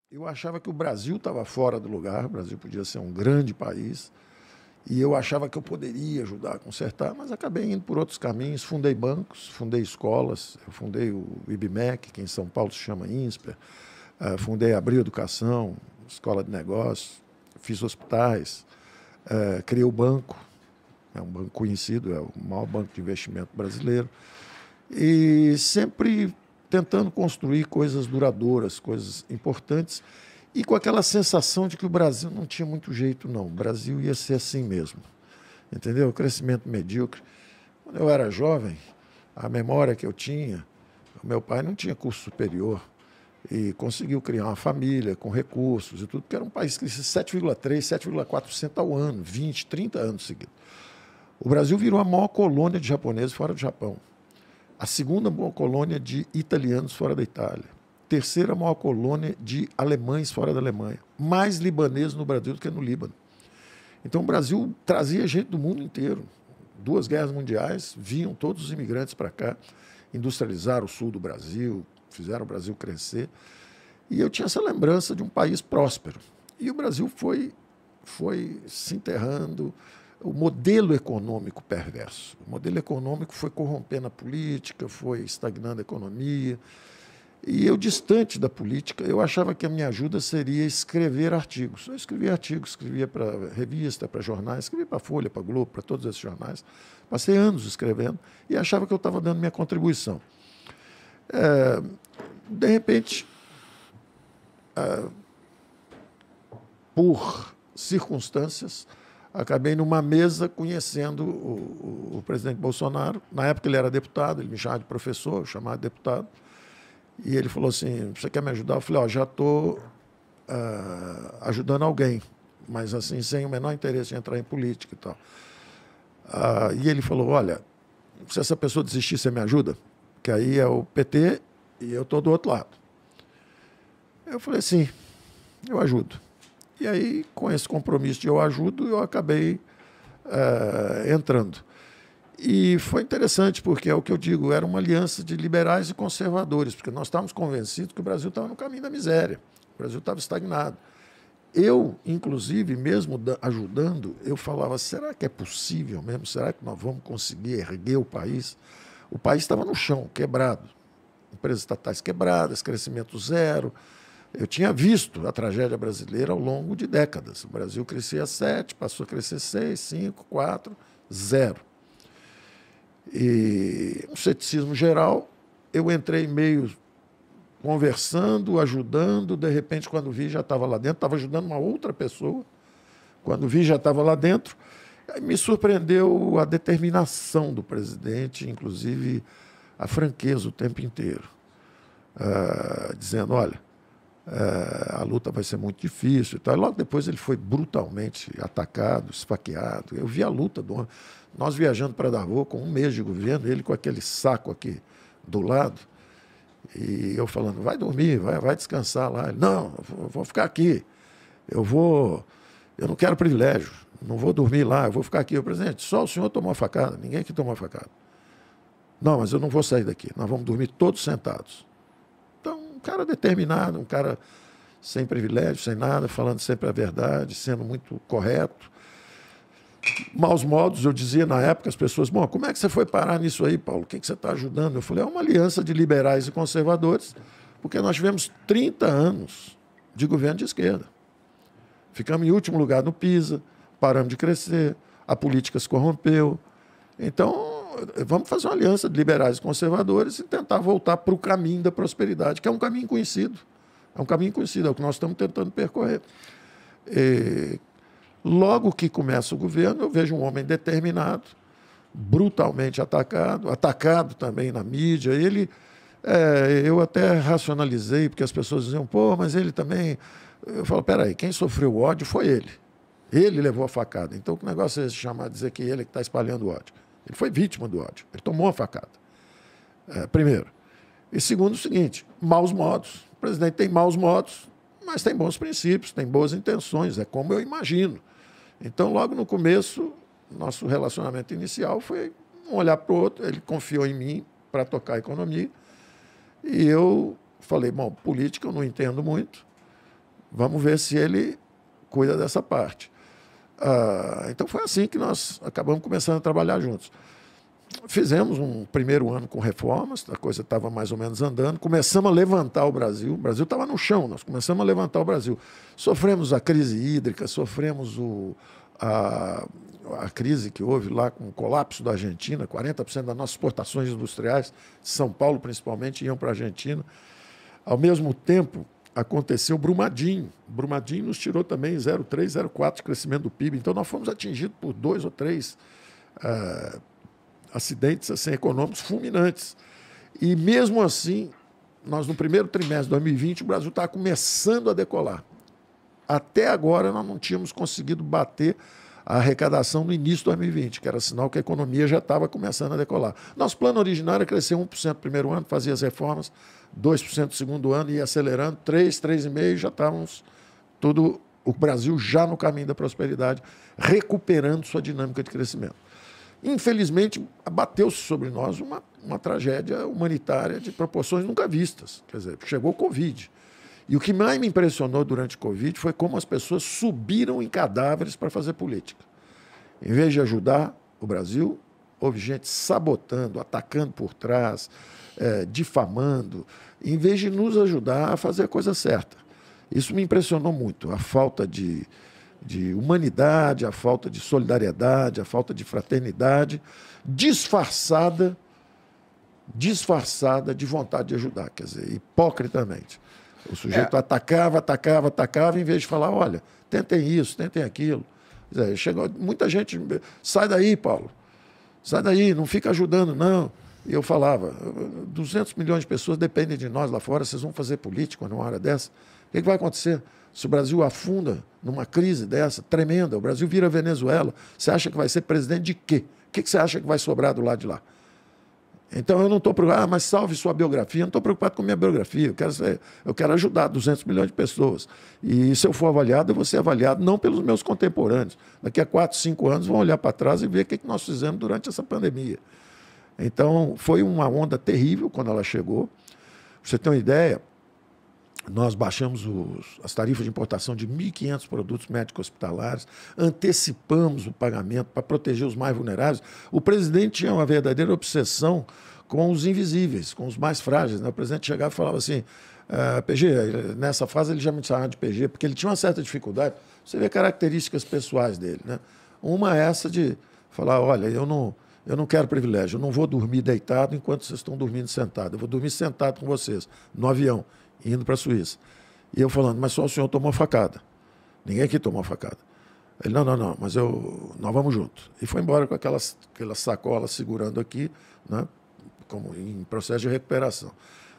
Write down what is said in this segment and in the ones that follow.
Eu achava que o Brasil estava fora do lugar, o Brasil podia ser um grande país, e eu achava que eu poderia ajudar a consertar, mas acabei indo por outros caminhos. Fundei bancos, fundei escolas, eu fundei o IBMEC, que em São Paulo se chama INSPER, fundei a Abril Educação, escola de negócios, fiz hospitais, criei o banco, é um banco conhecido, é o maior banco de investimento brasileiro, e sempre tentando construir coisas duradouras, coisas importantes, e com aquela sensação de que o Brasil não tinha muito jeito, não. O Brasil ia ser assim mesmo. Entendeu? Crescimento medíocre. Quando eu era jovem, a memória que eu tinha, o meu pai não tinha curso superior e conseguiu criar uma família com recursos e tudo, porque era um país que crescia 7,3%, 7,4% ao ano, 20, 30 anos seguidos. O Brasil virou a maior colônia de japoneses fora do Japão. A segunda maior colônia de italianos fora da Itália. Terceira maior colônia de alemães fora da Alemanha. Mais libaneses no Brasil do que no Líbano. Então o Brasil trazia gente do mundo inteiro. 2 guerras mundiais, vinham todos os imigrantes para cá, industrializaram o sul do Brasil, fizeram o Brasil crescer. E eu tinha essa lembrança de um país próspero. E o Brasil foi se enterrando. O modelo econômico perverso. O modelo econômico foi corrompendo a política, foi estagnando a economia. E eu, distante da política, eu achava que a minha ajuda seria escrever artigos. Eu escrevia artigos, escrevia para revista, para jornais, escrevia para a Folha, para a Globo, para todos esses jornais. Passei anos escrevendo e achava que eu estava dando minha contribuição. De repente, por circunstâncias, acabei numa mesa conhecendo o presidente Bolsonaro. Na época ele era deputado, ele me chamava de professor, eu chamava de deputado. E ele falou assim, você quer me ajudar? Eu falei, já estou ajudando alguém, mas assim, sem o menor interesse em entrar em política e tal. E ele falou, olha, se essa pessoa desistir, você me ajuda? Que aí é o PT e eu estou do outro lado. Eu falei, sim, eu ajudo. E aí, com esse compromisso de eu ajudo, eu acabei entrando. E foi interessante, porque é o que eu digo, era uma aliança de liberais e conservadores, porque nós estávamos convencidos que o Brasil estava no caminho da miséria, o Brasil estava estagnado. Eu, inclusive, mesmo ajudando, eu falava, será que é possível mesmo? Será que nós vamos conseguir erguer o país? O país estava no chão, quebrado. Empresas estatais quebradas, crescimento zero. Eu tinha visto a tragédia brasileira ao longo de décadas. O Brasil crescia 7, passou a crescer 6, 5, 4, 0. E um ceticismo geral, eu entrei meio conversando, ajudando, de repente, quando vi, já estava lá dentro, estava ajudando uma outra pessoa, quando vi, já estava lá dentro. Aí me surpreendeu a determinação do presidente, inclusive a franqueza o tempo inteiro, dizendo, olha, a luta vai ser muito difícil e tal. E logo depois ele foi brutalmente atacado, esfaqueado. Eu vi a luta do homem. Nós viajando para Davos com 1 mês de governo, ele com aquele saco aqui do lado, e eu falando, vai dormir, vai descansar lá. Ele, não, eu vou ficar aqui. Eu não quero privilégio, não vou dormir lá, eu vou ficar aqui. O presidente, só o senhor tomou a facada, ninguém aqui tomou a facada. Não, mas eu não vou sair daqui, nós vamos dormir todos sentados. Então, um cara determinado, um cara sem privilégio, sem nada, falando sempre a verdade, sendo muito correto. Maus modos, eu dizia na época, as pessoas, bom, como é que você foi parar nisso aí, Paulo? O que você está ajudando? Eu falei, é uma aliança de liberais e conservadores, porque nós tivemos 30 anos de governo de esquerda. Ficamos em último lugar no PISA, paramos de crescer, a política se corrompeu. Então, vamos fazer uma aliança de liberais e conservadores e tentar voltar para o caminho da prosperidade, que é um caminho conhecido. É um caminho conhecido, é o que nós estamos tentando percorrer. Logo que começa o governo, eu vejo um homem determinado, brutalmente atacado também na mídia. Eu até racionalizei, porque as pessoas diziam, pô, mas ele também... Eu falo, peraí, quem sofreu o ódio foi ele. Ele levou a facada. Então, que negócio é esse chamar, dizer que ele que está espalhando o ódio? Ele foi vítima do ódio, ele tomou a facada. Primeiro. E segundo, o seguinte, maus modos. O presidente tem maus modos, mas tem bons princípios, tem boas intenções, é como eu imagino. Então, logo no começo, nosso relacionamento inicial foi um olhar para o outro, ele confiou em mim para tocar a economia, e eu falei, bom, política eu não entendo muito, Vamos ver se ele cuida dessa parte. Então foi assim que nós acabamos começando a trabalhar juntos. Fizemos um primeiro ano com reformas, a coisa estava mais ou menos andando, começamos a levantar o Brasil estava no chão, nós começamos a levantar o Brasil. Sofremos a crise hídrica, sofremos a crise que houve lá com o colapso da Argentina, 40% das nossas exportações industriais, de São Paulo principalmente, iam para a Argentina. Ao mesmo tempo, aconteceu Brumadinho. Brumadinho nos tirou também 0,3, 0,4 de crescimento do PIB. Então, nós fomos atingidos por 2 ou 3 acidentes assim, econômicos fulminantes. E, mesmo assim, nós, no primeiro trimestre de 2020, o Brasil estava começando a decolar. Até agora, nós não tínhamos conseguido bater a arrecadação no início de 2020, que era sinal que a economia já estava começando a decolar. Nosso plano originário era crescer 1% no primeiro ano, fazia as reformas, 2% no segundo ano, ia acelerando, 3%, 3,5%, já estávamos o Brasil já no caminho da prosperidade, recuperando sua dinâmica de crescimento. Infelizmente, abateu-se sobre nós uma tragédia humanitária de proporções nunca vistas. Quer dizer, chegou o Covid. E o que mais me impressionou durante o Covid foi como as pessoas subiram em cadáveres para fazer política. Em vez de ajudar o Brasil, houve gente sabotando, atacando por trás, difamando, em vez de nos ajudar a fazer a coisa certa. Isso me impressionou muito, a falta de humanidade, a falta de solidariedade, a falta de fraternidade, disfarçada de vontade de ajudar, quer dizer, hipocritamente. O sujeito atacava, em vez de falar, olha, tentem isso, tentem aquilo. Quer dizer, chegou muita gente, sai daí, Paulo, sai daí, não fica ajudando, não. E eu falava, 200 milhões de pessoas dependem de nós lá fora, vocês vão fazer política numa hora dessa? O que vai acontecer? Se o Brasil afunda numa crise dessa, tremenda, o Brasil vira Venezuela, você acha que vai ser presidente de quê? O que você acha que vai sobrar do lado de lá? Então, eu não estou preocupado, mas salve sua biografia, eu não estou preocupado com a minha biografia, eu quero ajudar 200 milhões de pessoas. E se eu for avaliado, eu vou ser avaliado não pelos meus contemporâneos. Daqui a 4, 5 anos vão olhar para trás e ver o que nós fizemos durante essa pandemia. Então, foi uma onda terrível quando ela chegou. Pra você ter uma ideia, nós baixamos as tarifas de importação de 1.500 produtos médicos hospitalares, antecipamos o pagamento para proteger os mais vulneráveis. O presidente tinha uma verdadeira obsessão com os invisíveis, com os mais frágeis, né? O presidente chegava e falava assim, PG, nessa fase ele já me chamava de PG, porque ele tinha uma certa dificuldade. Você vê características pessoais dele, né? Uma é essa de falar, olha, eu não quero privilégio, eu não vou dormir deitado enquanto vocês estão dormindo sentado, eu vou dormir sentado com vocês, no avião, indo para a Suíça. E eu falando, mas só o senhor tomou facada. Ninguém aqui tomou facada. Ele, não, mas nós vamos juntos. E foi embora com aquelas sacolas segurando aqui, né, como em processo de recuperação.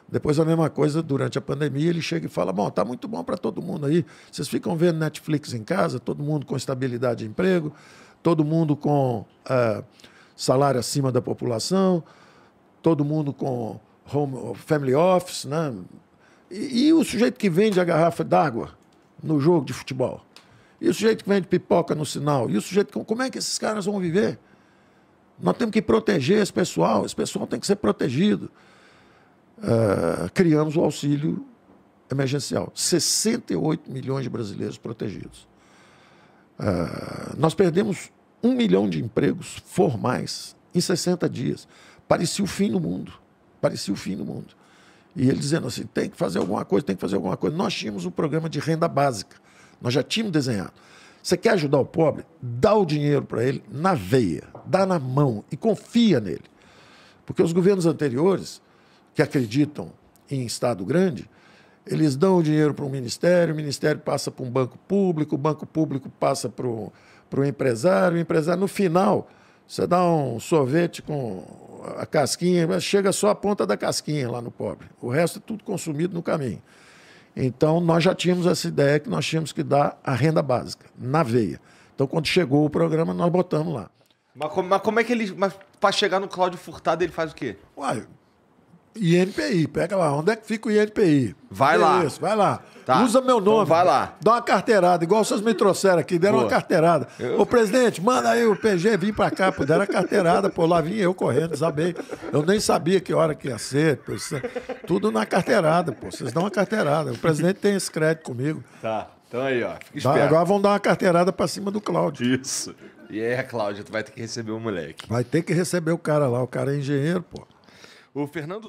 Depois a mesma coisa, durante a pandemia, ele chega e fala, bom, está muito bom para todo mundo aí, vocês ficam vendo Netflix em casa, todo mundo com estabilidade de emprego, todo mundo com salário acima da população, todo mundo com family office, né? E o sujeito que vende a garrafa d'água no jogo de futebol? E o sujeito que vende pipoca no sinal? E o sujeito como é que esses caras vão viver? Nós temos que proteger esse pessoal tem que ser protegido. Criamos o auxílio emergencial. 68 milhões de brasileiros protegidos. Nós perdemos 1 milhão de empregos formais em 60 dias. Parecia o fim do mundo. Parecia o fim do mundo. E ele dizendo assim, tem que fazer alguma coisa, tem que fazer alguma coisa. Nós tínhamos um programa de renda básica. Nós já tínhamos desenhado. Você quer ajudar o pobre? Dá o dinheiro para ele na veia, dá na mão e confia nele. Porque os governos anteriores, que acreditam em Estado grande, eles dão o dinheiro para um ministério, o ministério passa para um banco público, o banco público passa para o empresário, o empresário, no final, você dá um sorvete com a casquinha, mas chega só a ponta da casquinha lá no pobre. O resto é tudo consumido no caminho. Então, nós já tínhamos essa ideia que nós tínhamos que dar a renda básica, na veia. Então, quando chegou o programa, nós botamos lá. Mas como é que ele... Mas para chegar no Cláudio Furtado, ele faz o quê? Uai, INPI, pega lá. Onde é que fica o INPI? Vai lá. Isso, vai lá. Tá. Usa meu nome. Então vai lá. Dá uma carteirada, igual vocês me trouxeram aqui, deram uma carteirada. Ô, presidente, manda aí o PG vir pra cá, pô, deram a carteirada, pô, lá vim eu correndo, sabia? Eu nem sabia que hora que ia ser, pô, tudo na carteirada, pô, vocês dão uma carteirada. O presidente tem esse crédito comigo. Tá. Então aí, ó. Fica esperto. Agora vão dar uma carteirada pra cima do Cláudio. Isso. E aí, Cláudia, tu vai ter que receber o moleque. Vai ter que receber o cara lá, o cara é engenheiro, pô. O Fernando